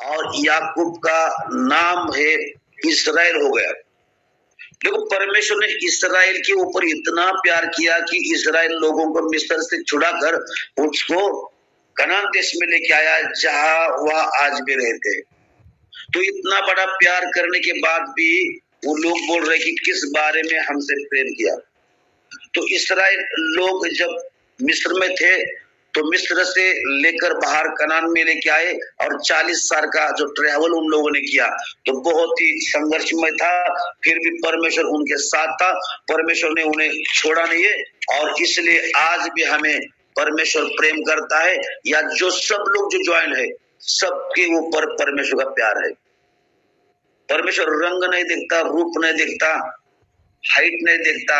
और याकूब का नाम है इस्राएल हो गया। देखो, परमेश्वर ने इस्राएल के ऊपर इतना प्यार किया कि इस्राएल लोगों को मिस्र से छुड़ाकर उसको कनान देश में लेके आया, जहां वह आज भी रहते। तो इतना बड़ा प्यार करने के बाद भी वो लोग बोल रहे कि किस बारे में हमसे प्रेम किया। तो इस्राएल लोग जब मिस्र में थे तो मिस्र से लेकर बाहर कनान में लेके आए, और 40 साल का जो ट्रैवल उन लोगों ने किया तो बहुत ही संघर्षमय था। फिर भी परमेश्वर उनके साथ था, परमेश्वर ने उन्हें छोड़ा नहीं है। और इसलिए आज भी हमें परमेश्वर प्रेम करता है, या जो सब लोग जो ज्वाइन है सबके ऊपर परमेश्वर का प्यार है। परमेश्वर रंग नहीं देखता, रूप नहीं देखता, हाइट नहीं देखता,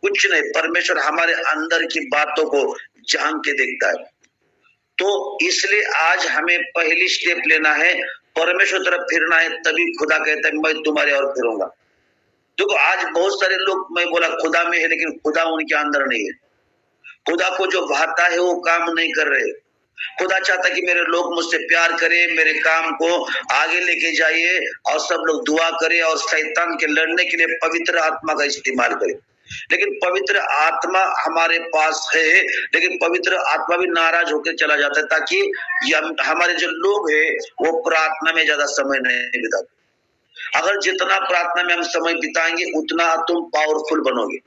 कुछ नहीं। परमेश्वर हमारे अंदर की बातों को जान के देखता है। तो इसलिए आज हमें पहली स्टेप लेना है, परमेश्वर तरफ फिरना है, तभी खुदा कहता है मैं तुम्हारे और फिरूंगा। देखो, आज बहुत सारे लोग, मैं बोला खुदा में है लेकिन खुदा उनके अंदर नहीं है। खुदा को जो भाता है वो काम नहीं कर रहे। खुदा चाहता कि मेरे लोग मुझसे प्यार करें, मेरे काम को आगे लेके जाइए, और सब लोग दुआ करें और शैतान के लड़ने के लिए पवित्र आत्मा का इस्तेमाल करें। लेकिन पवित्र आत्मा हमारे पास है, लेकिन पवित्र आत्मा भी नाराज होकर चला जाता है, ताकि हमारे जो लोग हैं वो प्रार्थना में ज्यादा समय नहीं बिताते। अगर जितना प्रार्थना में हम समय बिताएंगे उतना तुम पावरफुल बनोगे,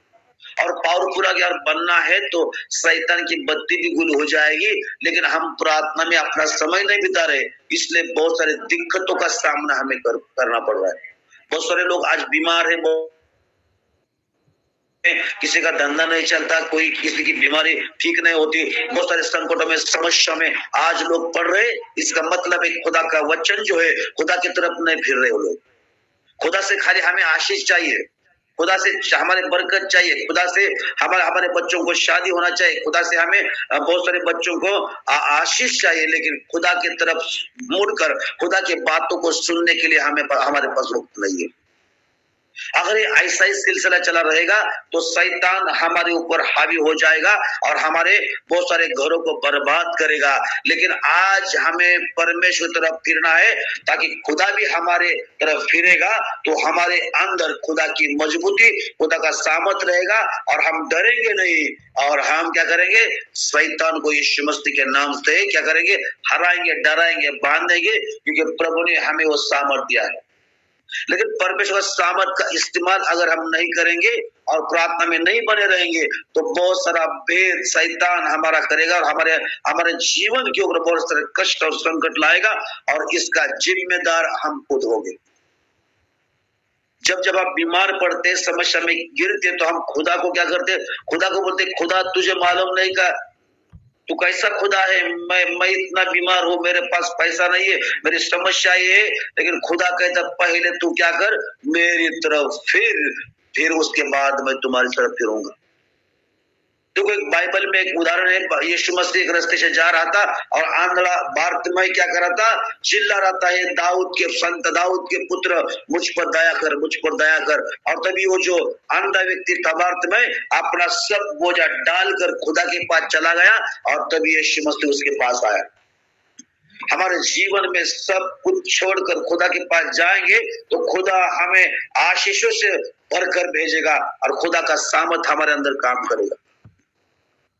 और पावरफुल अगर बनना है तो शैतान की बत्ती भी गुल हो जाएगी। लेकिन हम प्रार्थना में अपना समय नहीं बिता रहे, इसलिए बहुत सारे दिक्कतों का सामना हमें करना पड़ रहा है। बहुत सारे लोग आज बीमार है, किसी का धंधा नहीं चलता, कोई किसी की बीमारी ठीक नहीं होती, बहुत सारे संकटों में, समस्या में आज लोग पड़ रहे। इसका मतलब है खुदा का वचन जो है खुदा की तरफ नहीं फिर रहे हो लोग। खुदा से खाली हमें आशीष चाहिए, खुदा से हमारे बरकत चाहिए, खुदा से हमारे बच्चों को शादी होना चाहिए, खुदा से हमें बहुत सारे बच्चों को आशीष चाहिए, लेकिन खुदा की तरफ मुड़कर खुदा की बातों को सुनने के लिए हमारे पास वक्त नहीं है। अगर ये ऐसा ही सिलसिला चला रहेगा तो शैतान हमारे ऊपर हावी हो जाएगा और हमारे बहुत सारे घरों को बर्बाद करेगा। लेकिन आज हमें परमेश्वर की तरफ फिरना है, ताकि खुदा भी हमारे तरफ फिरेगा तो हमारे अंदर खुदा की मजबूती, खुदा का सामर्थ रहेगा, और हम डरेंगे नहीं। और हम क्या करेंगे? शैतान को यीशु मसीह के नाम से क्या करेंगे? हराएंगे, डराएंगे, बांधेंगे, क्योंकि प्रभु ने हमें वो सामर्थ दिया है। लेकिन परमेश्वर सामर्थ का इस्तेमाल अगर हम नहीं करेंगे और प्रार्थना में नहीं बने रहेंगे तो बहुत सारा भेद शैतान हमारा करेगा, और हमारे जीवन के ऊपर बहुत सारे कष्ट और संकट लाएगा, और इसका जिम्मेदार हम खुद होंगे। जब जब आप बीमार पड़ते, समस्या में गिरते, तो हम खुदा को क्या करते? खुदा को बोलते, खुदा तुझे मालूम नहीं का तू कैसा खुदा है, मैं इतना बीमार हूँ, मेरे पास पैसा नहीं है, मेरी समस्या ये है। लेकिन खुदा कहता पहले तू क्या कर, मेरी तरफ फिर उसके बाद मैं तुम्हारी तरफ फिरूंगा। देखो, एक बाइबल में एक उदाहरण है, यीशु मसीह एक रास्ते से जा रहा था और आंधड़ा बारतिमाई क्या कर रहा था? चिल्ला रहा था, संत दाऊद के पुत्र, मुझ पर दया कर, मुझ पर दया कर। और तभी वो जो अंधा व्यक्ति था बारतिमाई अपना सब बोझा डालकर खुदा के पास चला गया, और तभी यीशु मसीह उसके पास आया। हमारे जीवन में सब कुछ छोड़कर खुदा के पास जाएंगे तो खुदा हमें आशीषों से भरकर भेजेगा, और खुदा का सामर्थ हमारे अंदर काम करेगा।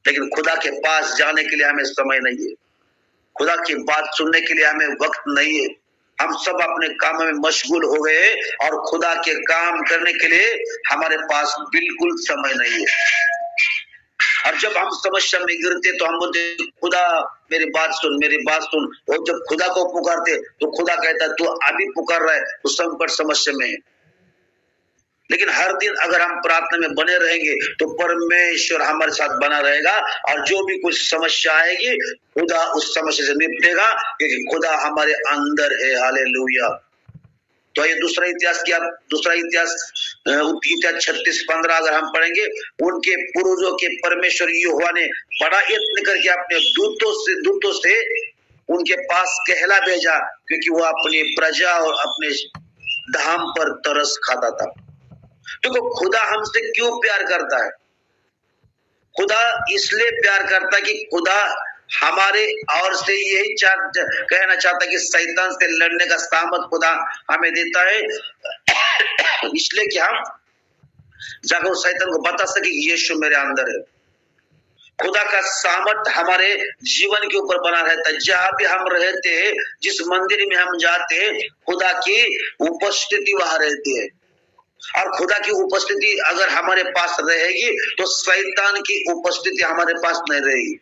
लेकिन खुदा के पास जाने के लिए हमें समय नहीं है, खुदा की बात सुनने के लिए हमें वक्त नहीं है। हम सब अपने काम में मशगूल हो गए, और खुदा के काम करने के लिए हमारे पास बिल्कुल समय नहीं है। और जब हम समस्या में गिरते तो हम बोलते, खुदा मेरी बात सुन, मेरी बात सुन। और जब खुदा को पुकारते तो खुदा कहता तू अभी पुकार रहा है, तो संकट समस्या में है। लेकिन हर दिन अगर हम प्रार्थना में बने रहेंगे तो परमेश्वर हमारे साथ बना रहेगा, और जो भी कुछ समस्या आएगी खुदा उस समस्या से निपटेगा, क्योंकि खुदा हमारे अंदर है। हालेलुया। तो ये दूसरा इतिहास 36:15 अगर हम पढ़ेंगे, उनके पूर्वजों के परमेश्वर यहोवा ने बड़ा यत्न करके अपने दूतों से उनके पास कहला भेजा, क्योंकि वो अपनी प्रजा और अपने धाम पर तरस खाता था। देखो, खुदा हमसे क्यों प्यार करता है? खुदा इसलिए प्यार करता है कि खुदा हमारे और से यही कहना चाहता कि शैतान से लड़ने का सामर्थ खुदा हमें देता है, इसलिए कि हम जाकर उस शैतान को बता सके कि यीशु मेरे अंदर है। खुदा का सामर्थ हमारे जीवन के ऊपर बना रहता है। जहां भी हम रहते हैं, जिस मंदिर में हम जाते हैं, खुदा की उपस्थिति वहां रहती है। और खुदा की उपस्थिति अगर हमारे पास रहेगी तो शैतान की उपस्थिति हमारे पास नहीं रहेगी।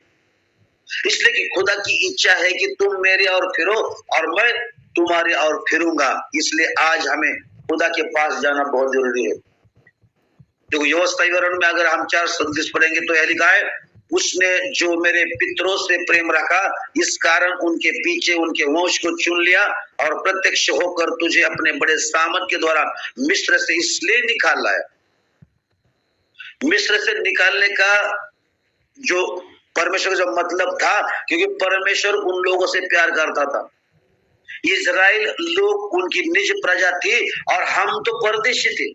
इसलिए कि खुदा की इच्छा है कि तुम मेरे और फिरो और मैं तुम्हारे और फिरूंगा। इसलिए आज हमें खुदा के पास जाना बहुत जरूरी है। देखो व्यवस्था विवरण में अगर हम 4:37 पढ़ेंगे तो यह लिखा है, उसने जो मेरे पितरों से प्रेम रखा, इस कारण उनके पीछे उनके वंश को चुन लिया और प्रत्यक्ष होकर तुझे अपने बड़े सामर्थ के द्वारा मिस्र से इसलिए निकाल लाया। मिस्र से निकालने का जो परमेश्वर का जो मतलब था, क्योंकि परमेश्वर उन लोगों से प्यार करता था। इजराइल लोग उनकी निज प्रजा थी और हम तो परदेशी थे।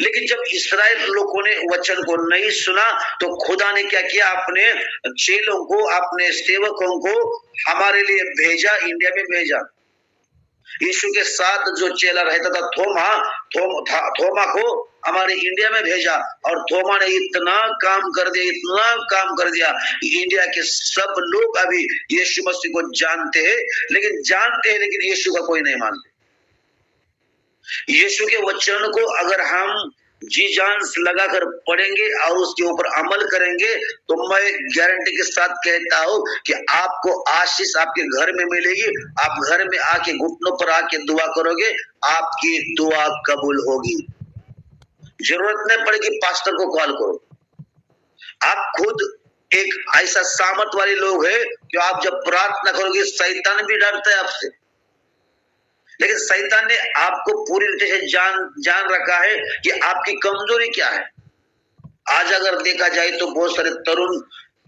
लेकिन जब इस्राएल लोगों ने वचन को नहीं सुना तो खुदा ने क्या किया, अपने चेलों को, अपने सेवकों को हमारे लिए भेजा, इंडिया में भेजा। यीशु के साथ जो चेला रहता था थोमा को हमारे इंडिया में भेजा, और थोमा ने इतना काम कर दिया कि इंडिया के सब लोग अभी यीशु मसीह को जानते हैं, लेकिन यीशु का कोई नहीं मानते। यीशु के वचन को अगर हम जी जान लगाकर पढ़ेंगे और उसके ऊपर अमल करेंगे तो मैं गारंटी के साथ कहता हूं कि आपको आशीष आपके घर में मिलेगी। आप घर में आके घुटनों पर आके दुआ करोगे, आपकी दुआ कबूल होगी। जरूरत नहीं पड़ेगी पास्टर को कॉल करो। आप खुद एक ऐसा सामर्थ वाले लोग हैं कि आप जब प्रार्थना करोगे शैतान भी डरता है आपसे। लेकिन शैतान ने आपको पूरी रीति से जान रखा है कि आपकी कमजोरी क्या है। आज अगर देखा जाए तो बहुत सारे तरुण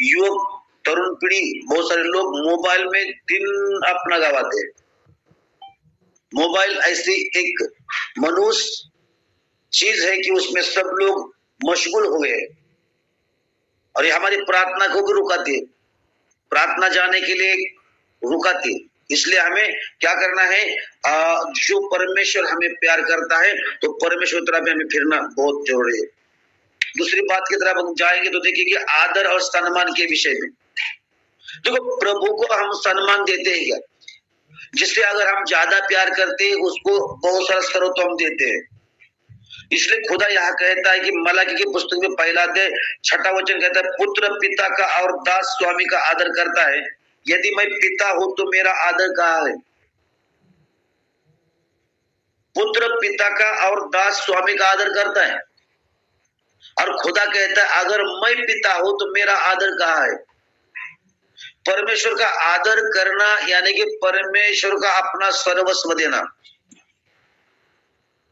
युवक, तरुण पीढ़ी, बहुत सारे लोग मोबाइल में दिन अपना गवाते हैं। मोबाइल ऐसी एक मनुष्य चीज है कि उसमें सब लोग मशगूल हो गए और ये हमारी प्रार्थना को भी रुकाती है, प्रार्थना जाने के लिए रुकाती है। इसलिए हमें क्या करना है, जो परमेश्वर हमें प्यार करता है तो परमेश्वर की तरफ हमें फिरना बहुत जरूरी है। दूसरी बात की तरफ हम जाएंगे तो देखिए कि आदर और सम्मान के विषय में। देखो प्रभु को हम सम्मान देते हैं क्या? जिससे अगर हम ज्यादा प्यार करते हैं उसको बहुत सारा सर्वोत्तम हम देते हैं। इसलिए खुदा यहाँ कहता है कि मलाकी की पुस्तक में 1 अध्याय 6वां वचन कहता है, पुत्र पिता का और दास स्वामी का आदर करता है। यदि मैं पिता हूं तो मेरा आदर कहाँ है? पुत्र पिता का और दास स्वामी का आदर करता है, और खुदा कहता है अगर मैं पिता हूं तो मेरा आदर कहाँ है? परमेश्वर का आदर करना यानी कि परमेश्वर का अपना सर्वस्व देना।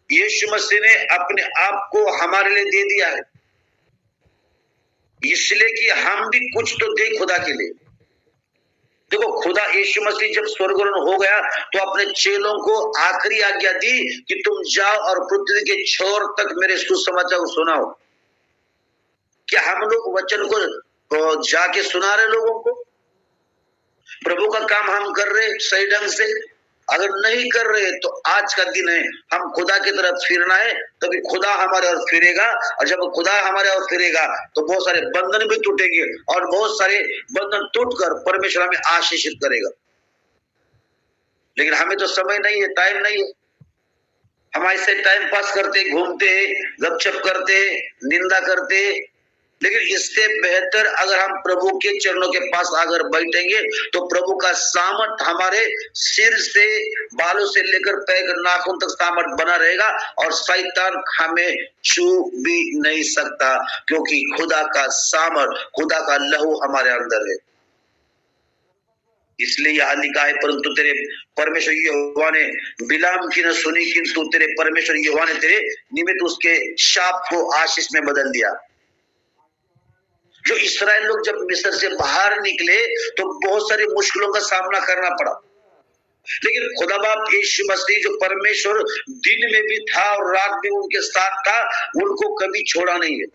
यीशु मसीह ने अपने आप को हमारे लिए दे दिया है, इसलिए कि हम भी कुछ तो दे खुदा के लिए। देखो खुदा यीशु मसीह जब स्वर्गारोहण हो गया तो अपने चेलों को आखिरी आज्ञा दी कि तुम जाओ और पृथ्वी के छोर तक मेरे सुसमाचार को सुनाओ। क्या हम लोग वचन को जाके सुना रहे लोगों को? प्रभु का काम हम कर रहे सही ढंग से? अगर नहीं कर रहे तो आज का दिन है, हम खुदा की तरफ फिरना है, तभी खुदा हमारे ओर फिरेगा। और जब खुदा हमारे ओर फिरेगा तो बहुत सारे बंधन भी टूटेंगे और बहुत सारे बंधन टूटकर परमेश्वर हमें आशीषित करेगा। लेकिन हमें तो समय नहीं है, टाइम नहीं है। हम ऐसे टाइम पास करते, घूमते, गपशप करते, निंदा करते। लेकिन इससे बेहतर अगर हम प्रभु के चरणों के पास अगर बैठेंगे तो प्रभु का सामर्थ हमारे सिर से, बालों से लेकर पैर नाखून तक सामर्थ बना रहेगा और शैतान हमें छू भी नहीं सकता, क्योंकि खुदा का सामर्थ, खुदा का लहू हमारे अंदर है। इसलिए यह लिखा है, परंतु तेरे परमेश्वर यहोवा ने बिलाम की न सुनी, किंतु तेरे परमेश्वर यहोवा ने तेरे निमित्त उसके शाप को आशीष में बदल दिया। जो इस्राएल लोग जब मिस्र से बाहर निकले तो बहुत सारी मुश्किलों का सामना करना पड़ा, लेकिन खुदा बाप यीशु मसीह जो परमेश्वर दिन में भी था और रात में उनके साथ था, उनको कभी छोड़ा नहीं है।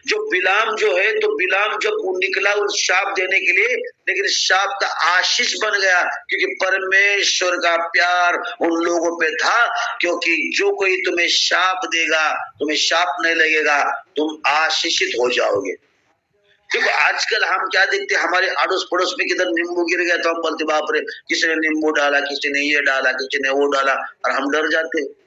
जो बिलाम जो है, तो बिलाम जब वो निकला उस शाप देने के लिए, लेकिन शाप का आशीष बन गया, क्योंकि परमेश्वर का प्यार उन लोगों पे था। क्योंकि जो कोई तुम्हें शाप देगा, तुम्हें शाप नहीं लगेगा, तुम आशीषित हो जाओगे। देखो आजकल हम क्या देखते हैं, हमारे अड़ोस पड़ोस में किधर नींबू गिर गया तो हम बोलते बाप रे, किसी ने नींबू डाला, किसी ने ये डाला, किसी ने वो डाला, और हम डर जाते।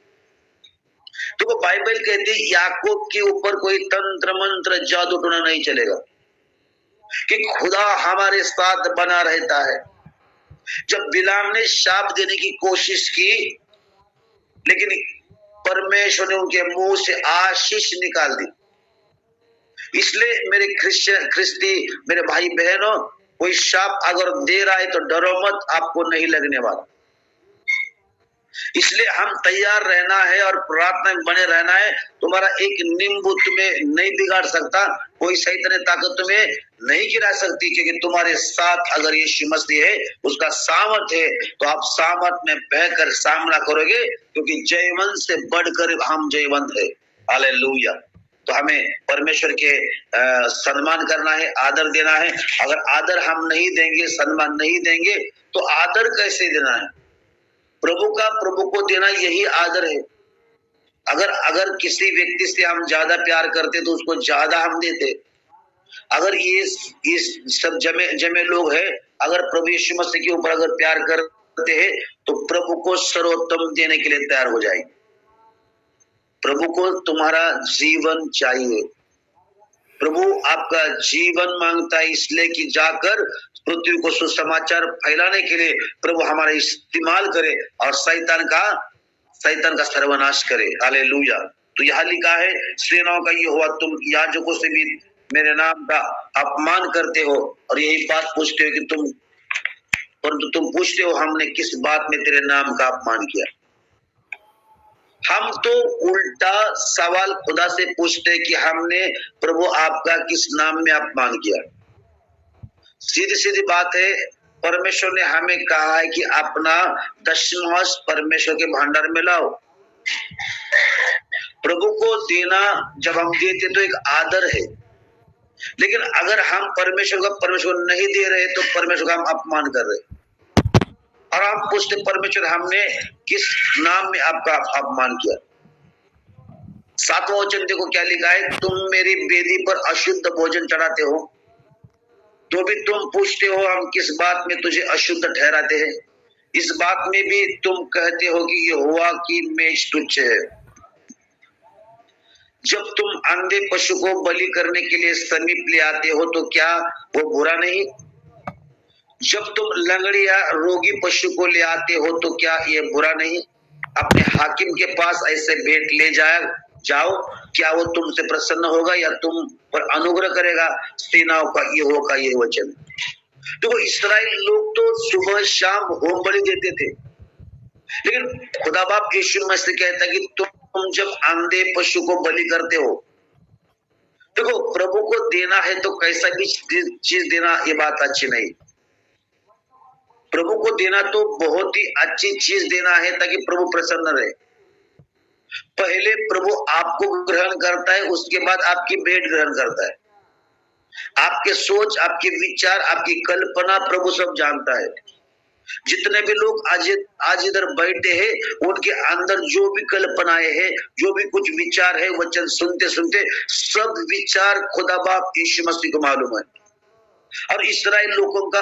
तो वो बाइबल कहती है याकूब के ऊपर कोई तंत्र मंत्र जादू टोना नहीं चलेगा, कि खुदा हमारे साथ बना रहता है। जब बिलाम ने शाप देने की कोशिश की, लेकिन परमेश्वर ने उनके मुंह से आशीष निकाल दी। इसलिए मेरे ख्रिस्ती मेरे भाई बहनों, कोई शाप अगर दे रहा है तो डरो मत, आपको नहीं लगने वाला। इसलिए हम तैयार रहना है और प्रार्थना में बने रहना है। तुम्हारा एक नींबू तुम्हें नहीं बिगाड़ सकता, कोई शैतानी ताकत तुम्हें नहीं गिरा सकती, क्योंकि तुम्हारे साथ अगर यीशु मसीह है, उसका सामर्थ है, तो आप सामर्थ में बहकर सामना करोगे, क्योंकि जयवंत से बढ़कर हम जयवंत है। हालेलुया। तो हमें परमेश्वर के सम्मान करना है, आदर देना है। अगर आदर हम नहीं देंगे, सम्मान नहीं देंगे, तो आदर कैसे देना है? प्रभु का प्रभु को देना यही आदर है। अगर किसी व्यक्ति से हम ज्यादा प्यार करते तो उसको ज्यादा हम देते। अगर ये सब जमे लोग हैं, अगर प्रभु यीशु मसीह के ऊपर अगर प्यार करते हैं, तो प्रभु को सर्वोत्तम देने के लिए तैयार हो जाएंगे। प्रभु को तुम्हारा जीवन चाहिए, प्रभु आपका जीवन मांगता है, इसलिए कि जाकर पृथ्वी को सुसमाचार फैलाने के लिए प्रभु हमारा इस्तेमाल करे और शैतान का सर्वनाश करे। हालेलुया। तो यहाँ लिखा है, सेनाओं का यहोवा, तुम याजकों से भी मेरे नाम का अपमान करते हो और यही बात पूछते हो कि परंतु तुम पूछते हो हमने किस बात में तेरे नाम का अपमान किया। हम तो उल्टा सवाल खुदा से पूछते कि हमने प्रभु आपका किस नाम में अपमान किया। सीधी सीधी बात है, परमेश्वर ने हमें कहा है कि अपना दशमांश परमेश्वर के भंडार में लाओ। प्रभु को देना जब हम देते तो एक आदर है, लेकिन अगर हम परमेश्वर नहीं दे रहे तो परमेश्वर का हम अपमान कर रहे। और हम पूछते परमेश्वर हमने किस नाम में आपका अपमान किया। 7वां वचन देखो क्या लिखा है, तुम मेरी वेदी पर अशुद्ध भोजन चढ़ाते हो, तो भी तुम पूछते हो हम किस बात में तुझे अशुद्ध ठहराते हैं। इस बात में भी तुम कहते हो कि यहोवा की मेज तुच्छ है। जब तुम अंधे पशु को बलि करने के लिए समीप ले आते हो तो क्या वो बुरा नहीं? जब तुम लंगड़ी या रोगी पशु को ले आते हो तो क्या ये बुरा नहीं? अपने हाकिम के पास ऐसे भेंट ले जाओ, क्या वो तुमसे प्रसन्न होगा या तुम पर अनुग्रह करेगा? सेनाओं का यहोवा ये वचन। तो इस्राएल लोग तो सुबह शाम होम बलि देते थे, लेकिन खुदा बाप यीशु मसीह कहता कि तुम जब अंधे पशु को बलि करते हो, देखो प्रभु को देना है तो कैसा भी चीज देना ये बात अच्छी नहीं। प्रभु को देना तो बहुत ही अच्छी चीज देना है ताकि प्रभु प्रसन्न रहे। पहले प्रभु आपको ग्रहण करता है, उसके बाद आपकी भेंट ग्रहण करता है। आपके सोच, आपके विचार, आपकी कल्पना प्रभु सब जानता है। जितने भी लोग आज इधर बैठे हैं, उनके अंदर जो भी कल्पनाएं हैं, जो भी कुछ विचार है, वचन सुनते सुनते सब विचार खुदा बाप यीशु मसीह को मालूम है। और इस्राएल लोगों का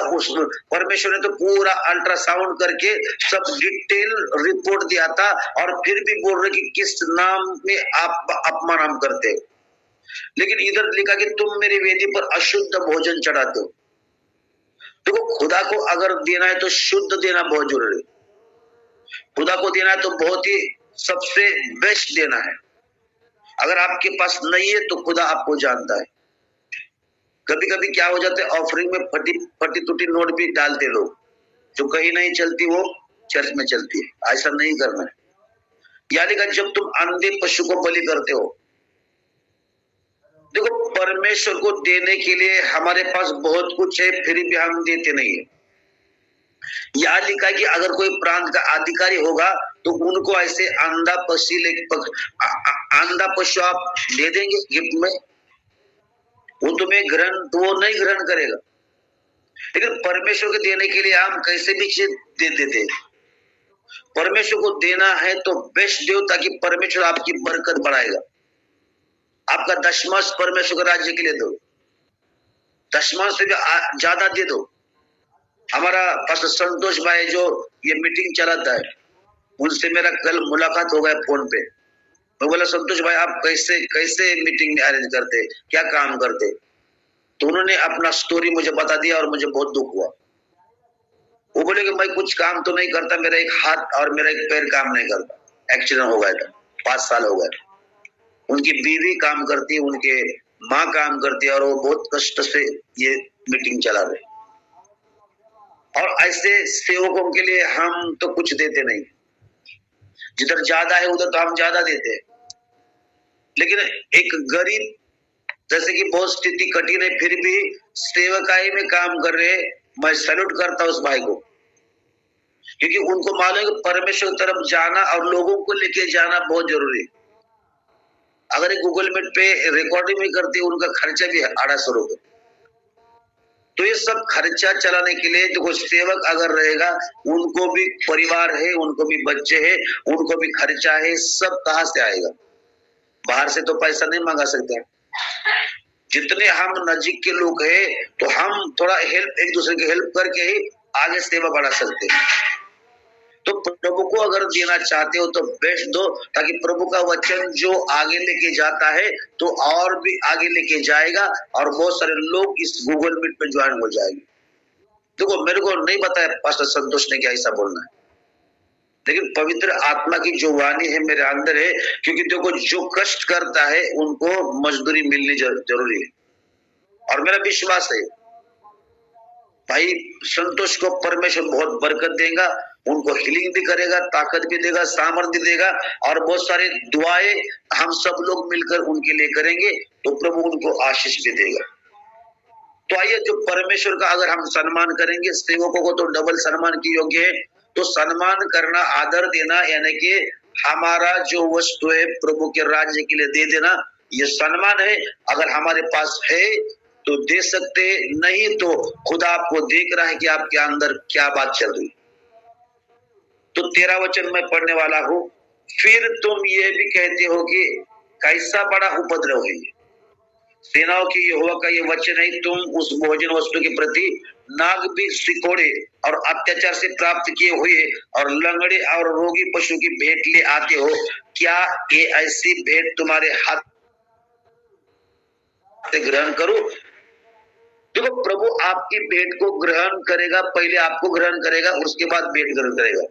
परमेश्वर ने तो पूरा अल्ट्रासाउंड करके सब डिटेल रिपोर्ट दिया था, और फिर भी बोल रहे कि किस नाम में आप अपमान हम करते। लेकिन इधर लिखा कि तुम मेरी वेदी पर अशुद्ध भोजन चढ़ाते हो। देखो खुदा को अगर देना है तो शुद्ध देना बहुत जरूरी है। खुदा को देना है तो बहुत ही सबसे बेस्ट देना है। अगर आपके पास नहीं है तो खुदा आपको जानता है। कभी कभी क्या हो जाता है, ऑफरिंग में फटी टूटी नोट भी डालते लोग, जो कहीं नहीं चलती वो चर्च में चलती है। ऐसा नहीं करना है। यानी कि जब तुम अंधे पशु को बलि करते हो, देखो परमेश्वर को देने के लिए हमारे पास बहुत कुछ है, फिर भी हम देते नहीं है। यहाँ लिखा है कि अगर कोई प्रांत का अधिकारी होगा तो उनको ऐसे अंधा पशु आप दे देंगे गिफ्ट में? वो तुम्हें वो नहीं ग्रहण करेगा। लेकिन परमेश्वर के देने के लिए हम कैसे भी चीज दे देते। परमेश्वर को देना है तो बेस्ट दो, ताकि परमेश्वर आपकी बरकत बढ़ाएगा। आपका दशमांश परमेश्वर के राज्य के लिए दो, दशमांश से ज्यादा दे दो। हमारा पास्टर संतोष भाई जो ये मीटिंग चलाता है, उनसे मेरा कल मुलाकात हो गया फोन पे। मैं बोला संतोष भाई आप कैसे कैसे मीटिंग अरेंज करते, क्या काम करते? तो उन्होंने अपना स्टोरी मुझे बता दिया और मुझे बहुत दुख हुआ। वो बोले कि मैं कुछ काम तो नहीं करता, मेरा एक हाथ और मेरा एक पैर काम नहीं करता, एक्सीडेंट हो गया था, 5 साल हो गए। उनकी बीवी काम करती है, उनके माँ काम करती है, और वो बहुत कष्ट से ये मीटिंग चला रहे। और ऐसे सेवकों के लिए हम तो कुछ देते नहीं, जिधर ज्यादा है उधर तो हम ज्यादा देते हैं। लेकिन एक गरीब, जैसे कि बहुत स्थिति कठिन है, फिर भी सेवकाई में काम कर रहे, मैं सैल्यूट करता हूं उस भाई को, क्योंकि उनको मालूम है कि परमेश्वर की तरफ जाना और लोगों को लेके जाना बहुत जरूरी है। अगर गूगल मीट पे रिकॉर्डिंग भी करते, उनका खर्चा भी है 800 रुपए। तो ये सब खर्चा चलाने के लिए जो सेवक अगर रहेगा, उनको भी परिवार है, उनको भी बच्चे हैं, उनको भी खर्चा है, सब कहां से आएगा? बाहर से तो पैसा नहीं मांगा सकते। जितने हम नजीक के लोग हैं, तो हम थोड़ा हेल्प, एक दूसरे की हेल्प करके ही आगे सेवा बढ़ा सकते हैं। तो प्रभु को अगर देना चाहते हो तो बेस्ट दो, ताकि प्रभु का वचन जो आगे लेके जाता है तो और भी आगे लेके जाएगा, और बहुत सारे लोग इस गूगल मीट पे ज्वाइन हो जाएंगे। देखो मेरे को नहीं बताया पास्टर संतोष ने क्या ऐसा बोलना है, लेकिन पवित्र आत्मा की जो वाणी है मेरे अंदर है, क्योंकि देखो जो कष्ट करता है उनको मजदूरी मिलनी जरूरी है। और मेरा विश्वास है भाई संतोष को परमेश्वर बहुत बरकत देगा, उनको हीलिंग भी करेगा, ताकत भी देगा, सामर्थ्य देगा, और बहुत सारे दुआएं हम सब लोग मिलकर उनके लिए करेंगे तो प्रभु उनको आशीष भी देगा। तो आइए, जो परमेश्वर का अगर हम सम्मान करेंगे, सेवकों को तो डबल सम्मान की योग्य है। तो सम्मान करना, आदर देना, यानी कि हमारा जो वस्तु है प्रभु के राज्य के लिए दे देना, ये सम्मान है। अगर हमारे पास है तो दे सकते, नहीं तो खुदा आपको देख रहा है कि आपके अंदर क्या बात चल रही। तो 13 वचन मैं पढ़ने वाला हूं। फिर तुम ये भी कहते हो कि कैसा बड़ा उपद्रव है, सेनाओं की यहोवा का ये वचन है, तुम उस भोजन वस्तु के प्रति नाग भी, सिकोड़े और अत्याचार से प्राप्त किए हुए और लंगड़े और रोगी पशु की भेंट ले आते हो। क्या ये ऐसी भेंट तुम्हारे हाथ से ग्रहण करो? देखो प्रभु आपकी भेंट को ग्रहण करेगा, पहले आपको ग्रहण करेगा, उसके बाद भेंट ग्रहण करेगा।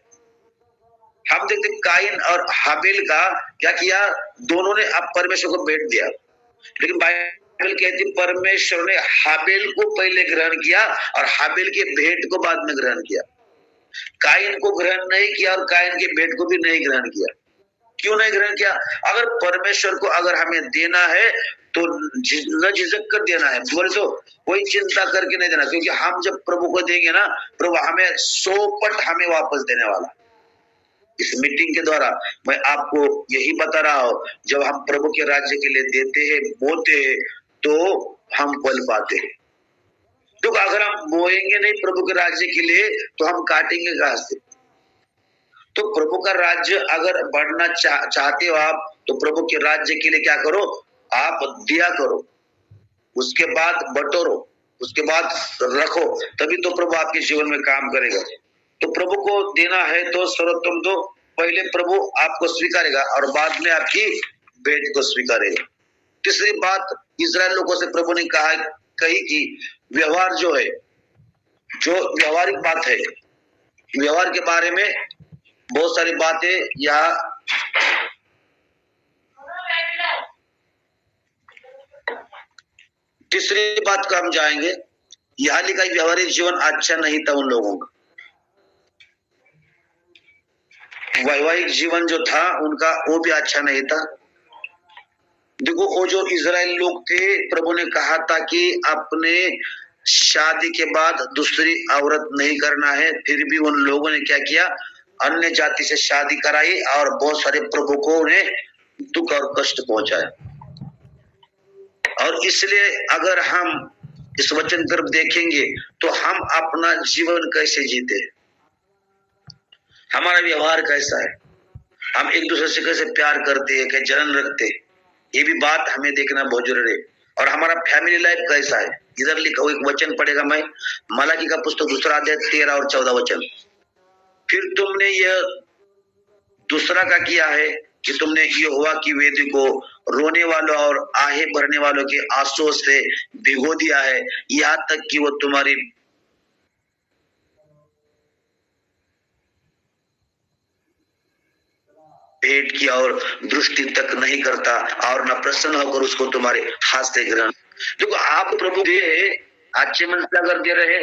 हम देखते काइन और हाबिल का क्या किया, दोनों ने अब परमेश्वर को भेंट दिया, लेकिन बाइबल कहती परमेश्वर ने हाबिल को पहले ग्रहण किया और हाबिल के भेंट को बाद में ग्रहण किया। काइन को ग्रहण नहीं किया और काइन के भेंट को भी नहीं ग्रहण किया। क्यों नहीं ग्रहण किया? अगर परमेश्वर को अगर हमें देना है तो न झिझक कर देना है, बोले तो कोई चिंता करके नहीं देना, क्योंकि हम जब प्रभु को देंगे ना, प्रभु हमें 100 पट हमें वापस देने वाला। इस मीटिंग के द्वारा मैं आपको यही बता रहा हूं, जब हम प्रभु के राज्य के लिए देते हैं, बोते हैं, तो हम फल पाते हैं। तो अगर हम बोएंगे नहीं प्रभु के राज्य के लिए तो हम काटेंगे कहां से? तो प्रभु का राज्य अगर बढ़ना चाहते हो आप, तो प्रभु के राज्य के लिए क्या करो, आप दिया करो, उसके बाद बटोरो, उसके बाद रखो, तभी तो प्रभु आपके जीवन में काम करेगा। तो प्रभु को देना है तो सर्वोत्तम दो, पहले प्रभु आपको स्वीकारेगा और बाद में आपकी भेंट को स्वीकारेगा। तीसरी बात इस्राएल लोगों से प्रभु ने कही कि व्यवहार जो है, जो व्यवहारिक बात है, व्यवहार के बारे में बहुत सारी बातें यहाँ तीसरी बात को हम जाएंगे। यहाँ लिखा व्यवहारिक जीवन अच्छा नहीं था उन लोगों का, वैवाहिक जीवन जो था उनका वो भी अच्छा नहीं था। देखो वो जो इजराइल लोग थे, प्रभु ने कहा था कि अपने शादी के बाद दूसरी औरत नहीं करना है, फिर भी उन लोगों ने क्या किया, अन्य जाति से शादी कराई और बहुत सारे प्रभु को उन्हें दुख और कष्ट पहुंचाया। और इसलिए अगर हम इस वचन तरफ देखेंगे तो हम अपना जीवन कैसे जीते, हमारा व्यवहार कैसा है, हम एक दूसरे से कैसे प्यार करते हैं, कैसे जलन रखते हैं, ये भी बात हमें देखना बहुत जरूरी है। और हमारा फैमिली लाइफ कैसा है। इधर लिखा हुआ एक वचन पढ़ेगा मैं, मलाकी का पुस्तक 2 अध्याय 13 और 14 वचन। फिर तुमने यह दूसरा का किया है कि तुमने यहोवा की वेदी को रोने वालों और आहे भरने वालों के आंसुओं से भिगो दिया है, यहाँ तक कि वो तुम्हारी भेंट की और दृष्टि तक नहीं करता और न प्रसन्न होकर उसको तुम्हारे हाथ से ग्रहण। देखो, आप प्रभु दे अच्छे मन से अगर दे रहे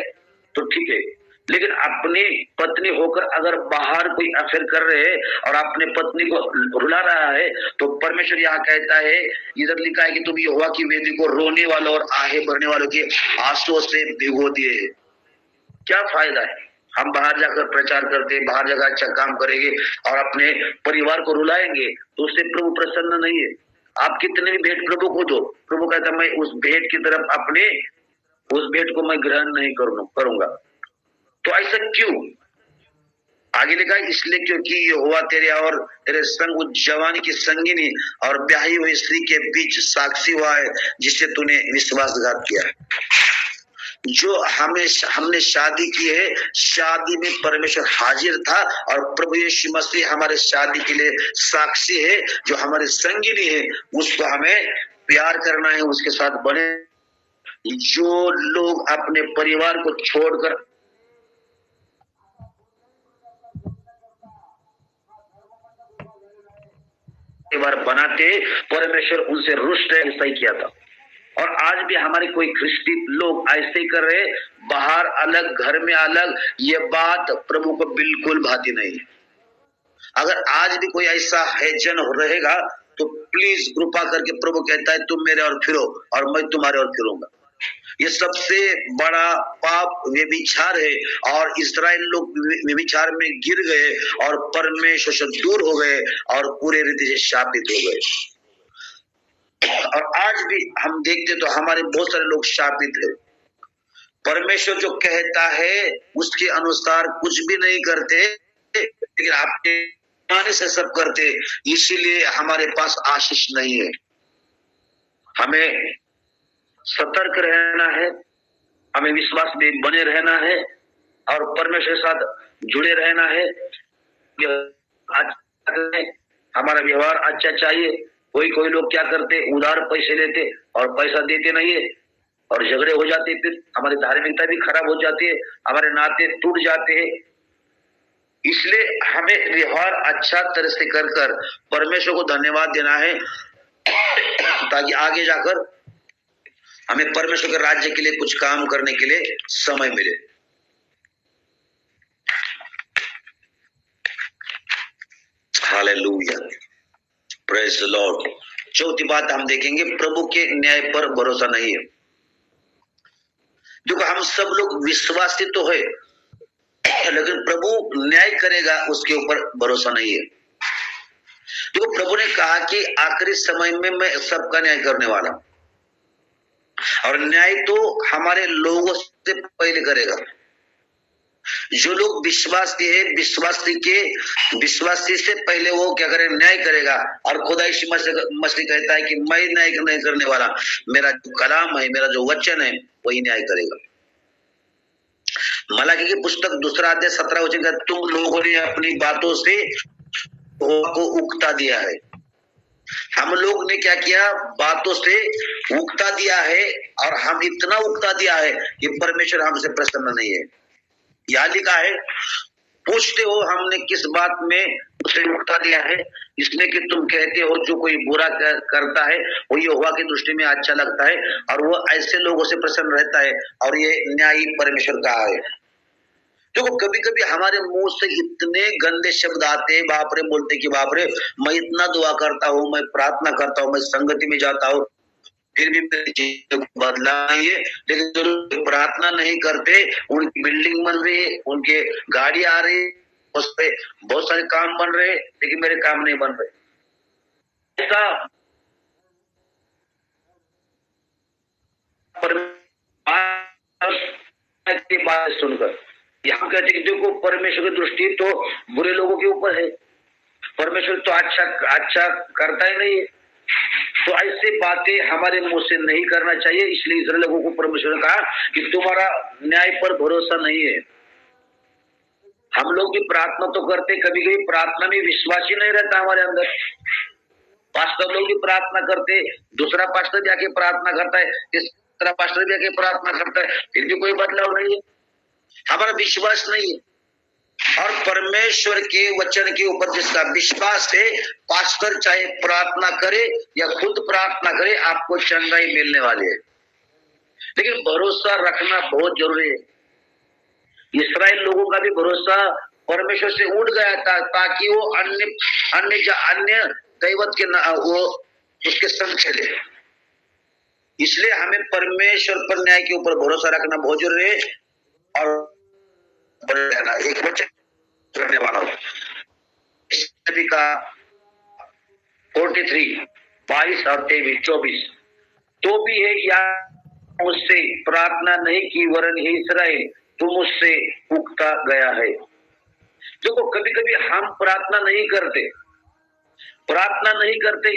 तो ठीक है, लेकिन अपनी पत्नी होकर अगर बाहर कोई अफेयर कर रहे हैं और अपने पत्नी को रुला रहा है तो परमेश्वर यहाँ कहता है, इधर लिखा है कि तुम यहोवा की वेदी को रोने वालों और आहे भरने वालों के आंसुओं से भिगो दिए। क्या फायदा है हम बाहर जाकर प्रचार करते, बाहर जाकर अच्छा काम करेंगे और अपने परिवार को रुलाएंगे तो उससे प्रभु प्रसन्न नहीं है। आप कितने भी भेंट प्रभु को दो, प्रभु कहता मैं उस भेंट की तरफ अपने उस भेंट को मैं ग्रहण नहीं करूंगा। तो ऐसा क्यों? आगे लिखा, इसलिए क्योंकि यहोवा तेरे और तेरे संग उस जवानी की संगिनी और ब्याही हुई स्त्री के बीच साक्षी हुआ है जिससे तूने विश्वासघात किया है। जो हमने शादी की है, शादी में परमेश्वर हाजिर था और प्रभु यीशु मसीह हमारे शादी के लिए साक्षी है। जो हमारे संगिनी है उसको हमें प्यार करना है, उसके साथ बने। जो लोग अपने परिवार को छोड़कर परिवार बनाते, परमेश्वर उनसे रुष्ट है, ऐसा ही किया था। और आज भी हमारे कोई ख्रिस्ती लोग ऐसे ही कर रहे, बाहर अलग घर में अलग। ये बात प्रभु को बिल्कुल भाती नहीं। अगर आज भी कोई ऐसा है जन रहेगा तो प्लीज कृपा करके, प्रभु कहता है तुम मेरे और फिरो और मैं तुम्हारे और फिरूंगा। ये सबसे बड़ा पाप व्यभिचार है और इस्राएल लोग व्यभिचार में गिर गए और परमेश्वर से दूर हो गए और पूरे रीति से शापित हो गए। और आज भी हम देखते तो हमारे बहुत सारे लोग शापित है। परमेश्वर जो कहता है उसके अनुसार कुछ भी नहीं करते, लेकिन आपके माने से सब करते, इसीलिए हमारे पास आशीष नहीं है। हमें सतर्क रहना है, हमें विश्वास में बने रहना है और परमेश्वर के साथ जुड़े रहना है। हमारा व्यवहार अच्छा चाहिए। कोई लोग क्या करते, उधार पैसे लेते और पैसा देते नहीं है और झगड़े हो जाते, फिर हमारी धार्मिकता भी खराब हो जाती है, हमारे नाते टूट जाते हैं। इसलिए हमें व्यवहार अच्छा तरह से कर परमेश्वर को धन्यवाद देना है ताकि आगे जाकर हमें परमेश्वर के राज्य के लिए कुछ काम करने के लिए समय मिले। Hallelujah, praise the Lord. चौथी बात हम देखेंगे, प्रभु के न्याय पर भरोसा नहीं है। देखो, हम सब लोग विश्वासी तो है, लेकिन प्रभु न्याय करेगा उसके ऊपर भरोसा नहीं है। देखो, प्रभु ने कहा कि आखिरी समय में मैं सबका न्याय करने वाला हूं और न्याय तो हमारे लोगों से पहले करेगा। जो लोग विश्वासी है, विश्वासी से पहले वो क्या करे, न्याय करेगा। और खुदा यीशु मसीह कहता है कि मैं न्याय नहीं करने वाला, मेरा जो कलाम है, मेरा जो वचन है वही न्याय करेगा। मलाकी की पुस्तक 2 अध्याय 17 वचन का, तुम लोगों ने अपनी बातों से को उकता दिया है। हम लोग ने क्या किया, बातों से उकता दिया है और हम इतना उकता दिया है कि परमेश्वर हमसे प्रसन्न नहीं है। यहाँ लिखा है, पूछते हो हमने किस बात में उसे उकता दिया है, इसमें कि तुम कहते हो जो कोई बुरा करता है वो यहोवा की दृष्टि में अच्छा लगता है और वो ऐसे लोगों से प्रसन्न रहता है और ये न्यायी परमेश्वर का है। देखो, कभी कभी हमारे मुंह से इतने गंदे शब्द आते हैं, बाप रे, बोलते कि बाप रे, मैं इतना दुआ करता हूँ, मैं प्रार्थना करता हूँ, मैं संगति में जाता हूँ, फिर भी बदला नहीं है। लेकिन जो लोग प्रार्थना नहीं करते, उनकी बिल्डिंग बन रही है, उनके गाड़ी आ रही है, उस पे बहुत सारे काम बन रहे, लेकिन मेरे काम नहीं बन रहे। ऐसा की बात सुनकर यहाँ कहते कि देखो परमेश्वर की दृष्टि तो बुरे लोगों के ऊपर है, परमेश्वर तो अच्छा करता ही नहीं है। तो ऐसी बातें हमारे मुंह से नहीं करना चाहिए। इसलिए इस्राएल लोगों को परमेश्वर ने कहा कि तुम्हारा न्याय पर भरोसा नहीं है। हम लोग भी प्रार्थना तो करते, कभी कभी प्रार्थना में विश्वास ही नहीं रहता हमारे अंदर। पास्टर लोग भी प्रार्थना करते, दूसरा पास्टर भी आके प्रार्थना करता है, तीसरा पास्टर भी आके प्रार्थना करता है, फिर भी कोई बदलाव नहीं है, हमारा विश्वास नहीं है। और परमेश्वर के वचन के ऊपर जिसका विश्वास है, पास्टर चाहे प्रार्थना करे या खुद प्रार्थना करे, आपको चंगाई मिलने वाली है। लेकिन भरोसा रखना बहुत जरूरी है। इस्राएल लोगों का भी भरोसा परमेश्वर से उठ गया था, ताकि वो अन्य दैवत के वो उसके संग चले। इसलिए हमें परमेश्वर पर न्याय के ऊपर भरोसा रखना बहुत जरूरी है। और एक वचन करने वाला हूं का 43, 22 और 23, 24, तो भी है या मुझसे प्रार्थना नहीं की, वरन हे इस्राएल तू मुझसे उगता गया है। देखो कभी कभी हम प्रार्थना नहीं करते,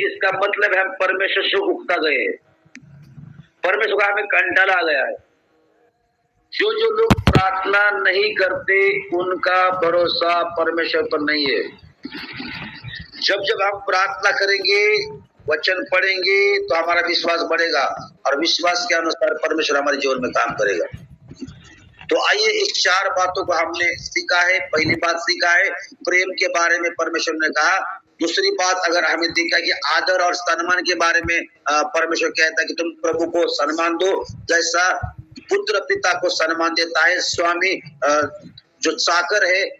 इसका मतलब है हम परमेश्वर से उगता गए, परमेश्वर का हमें कंटाला आ गया है। जो लोग प्रार्थना नहीं करते उनका भरोसा परमेश्वर पर नहीं है। जब हम प्रार्थना करेंगे, वचन पढ़ेंगे, तो हमारा विश्वास बढ़ेगा और विश्वास के अनुसार परमेश्वर हमारे जीवन में काम करेगा। तो आइए इस 4 बातों को हमने सीखा है। पहली बात सीखा है प्रेम के बारे में परमेश्वर ने कहा। दूसरी बात अगर हमें देखा कि आदर और सम्मान के बारे में परमेश्वर कहता है कि तुम प्रभु को सम्मान दो, जैसा पुत्र पिता को सम्मान देता है, स्वामी जो चाकर है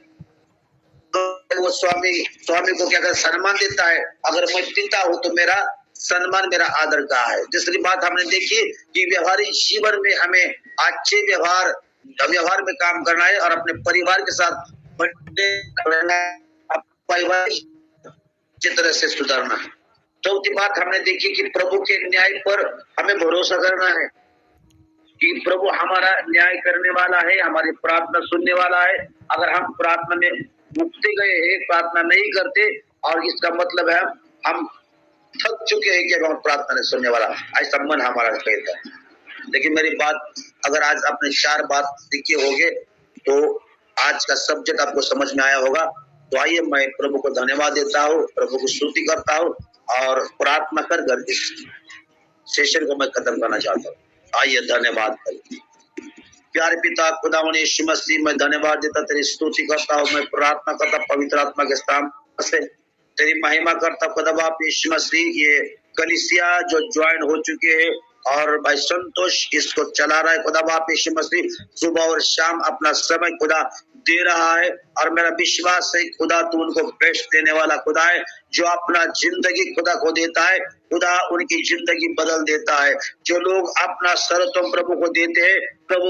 वो स्वामी को क्या कर सम्मान देता है। अगर मैं पिता हूं तो मेरा सम्मान, मेरा आदर का है। दूसरी बात हमने देखी कि व्यवहारिक जीवन में हमें अच्छे व्यवहार में काम करना है और अपने परिवार के साथ परिवार अच्छी तरह से सुधारना है। चौथी बात हमने देखी कि प्रभु के न्याय पर हमें भरोसा करना है कि प्रभु हमारा न्याय करने वाला है, हमारी प्रार्थना सुनने वाला है। अगर हम प्रार्थना में मुक्ति गए हैं, प्रार्थना नहीं करते, और इसका मतलब है हम थक चुके हैं कि हम प्रार्थना नहीं सुनने वाला, ऐसा मन हमारा कहता है। लेकिन मेरी बात अगर आज आपने 4 बात सीखे होंगे तो आज का सब्जेक्ट आपको समझ में आया होगा। तो आइए मैं प्रभु को धन्यवाद देता हूँ, प्रभु को स्तुति करता हूँ और प्रार्थना कर इस सेशन को मैं खत्म करना चाहता हूँ। आइए धन्यवाद करें। प्यारे पिता खुदावन यीशु मसीह, मैं धन्यवाद देता, तेरी स्तुति करता हूँ, मैं प्रार्थना करता पवित्र आत्मा के स्थान से तेरी महिमा करता खुदा बाप यीशु मसीह। ये कलीसिया जो ज्वाइन हो चुके हैं और भाई संतोष इसको चला रहा है खुदा बाप यीशु मसीह, सुबह और शाम अपना समय खुदा दे रहा है और मेरा विश्वास है खुदा तू उनको बेस्ट देने वाला खुदा है, जो अपना जिंदगी खुदा को देता है, खुदा उनकी जिंदगी बदल देता है। जो लोग अपना सर्वोत्तम प्रभु को देते हैं, प्रभु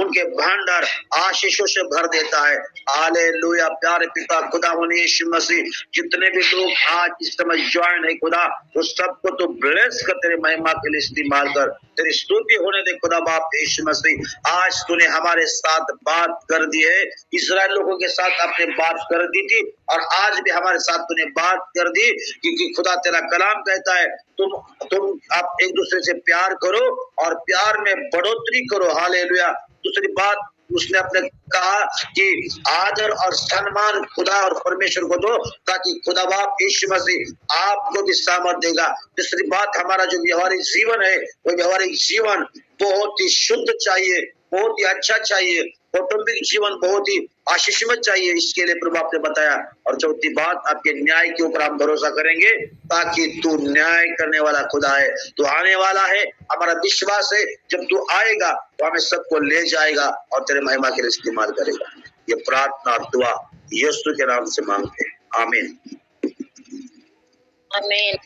उनके भंडार आशीषों से भर देता है। हालेलुया। प्यारे पिता खुदा यीशु मसीह, जितने भी लोग आज इस समय ज्वाइन है खुदा, उस सबको तो ब्लेस कर तेरे महिमा के लिए इस्तेमाल कर, तेरी स्तुति होने दे खुदा बाप यीशु मसीह। आज तूने हमारे साथ बात कर दी है, इस्राएल लोगों के साथ आपने बात कर दी थी और आज भी हमारे साथ तूने बात कर दी, क्योंकि खुदा तेरा कलाम कहता है तुम आप एक दूसरे से प्यार करो और प्यार में बढ़ोतरी करो। हालेलुया। दूसरी बात उसने अपने कहा कि आदर और सम्मान खुदा और परमेश्वर को दो, ताकि खुदा बाप यीशु मसीह आपको भी सामर्थ्य देगा। तीसरी बात, हमारा जो व्यवहारिक जीवन है वो व्यवहारिक जीवन बहुत ही शुद्ध चाहिए, बहुत ही अच्छा चाहिए, कौटुंबिक जीवन बहुत ही आशीषमय चाहिए, इसके लिए प्रभु आपने बताया। और चौथी बात, आपके न्याय के ऊपर हम भरोसा करेंगे, ताकि तू न्याय करने वाला खुदा है, तू आने वाला है। हमारा विश्वास है जब तू आएगा तो हमें सबको ले जाएगा और तेरे महिमा के लिए इस्तेमाल करेगा। ये प्रार्थना और दुआ यीशु के नाम से मांगते हैं, आमीन। आमीन।